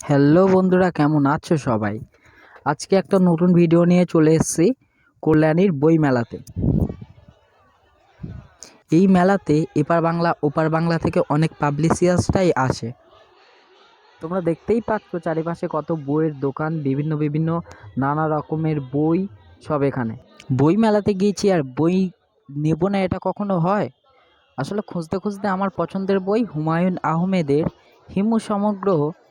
Hello বন্ধুরা, কেমন আছো সবাই? আজকে একটা নতুন ভিডিও নিয়ে চলে এসেছি কল্যাণীর বই মেলাতে। এই মেলাতে এপার বাংলা ওপার বাংলা থেকে অনেক পাবলিশিয়ার্সটাই আসে। তোমরা দেখতেই পাচ্ছ চারিপাশে কত বইয়ের দোকান, বিভিন্ন বিভিন্ন নানা রকমের বই সব এখানে। বই মেলাতে গিয়েছি আর বই নেব না এটা কখনো হয়? আসলে খুঁজতে খুঁজতে আমার পছন্দের বই হুমায়ুন আহমেদের হিমু সমগ্র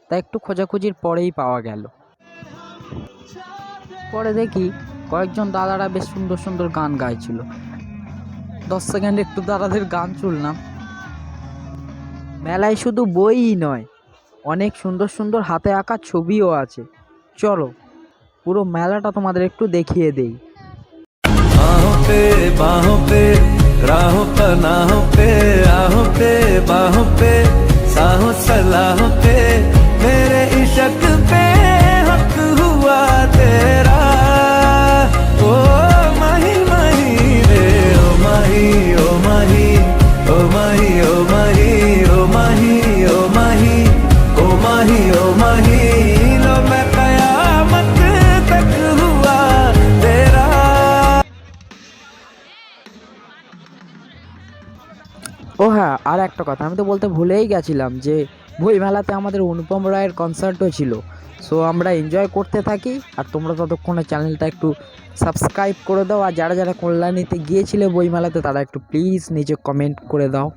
তা একটু খোঁজাখুঁজির পরেই পাওয়া গেল। পরে দেখি কয়েকজন দাদারা বেশ সুন্দর সুন্দর গান গাইছিল। 10 সেকেন্ড একটু দাদাদের গান শুনলাম। মেলায় শুধু বইই নয়, অনেক সুন্দর সুন্দর হাতে আঁকা ছবিও আছে। চলো পুরো মেলাটা তোমাদের একটু দেখিয়ে দেই। बाहों पे राहों पनाहों पे आहों पे बाहों पे साहों सलाहों पे मेरे इश्क पे हक हुआ तेरा ओ माही माही रे ओ माही ओ माही ओ माही ओ माही ओ माही ओ माही ओ माही ओ माही लो मैं कयामत तक हुआ तेरा। ও হ্যাঁ, আর একটা কথা আমি তো বলতে ভুলেই গেছিলাম যে বই মেলাতে আমাদের অনুপম রায়ের কনসার্টও ছিল। সো আমরা এনজয় করতে থাকি, আর তোমরা ততক্ষণে চ্যানেলটা একটু সাবস্ক্রাইব করে দাও। আর যারা যারা কল্যাণীতে গিয়েছিলে বই মেলাতে তারা একটু প্লিজ নিচে কমেন্ট করে দাও।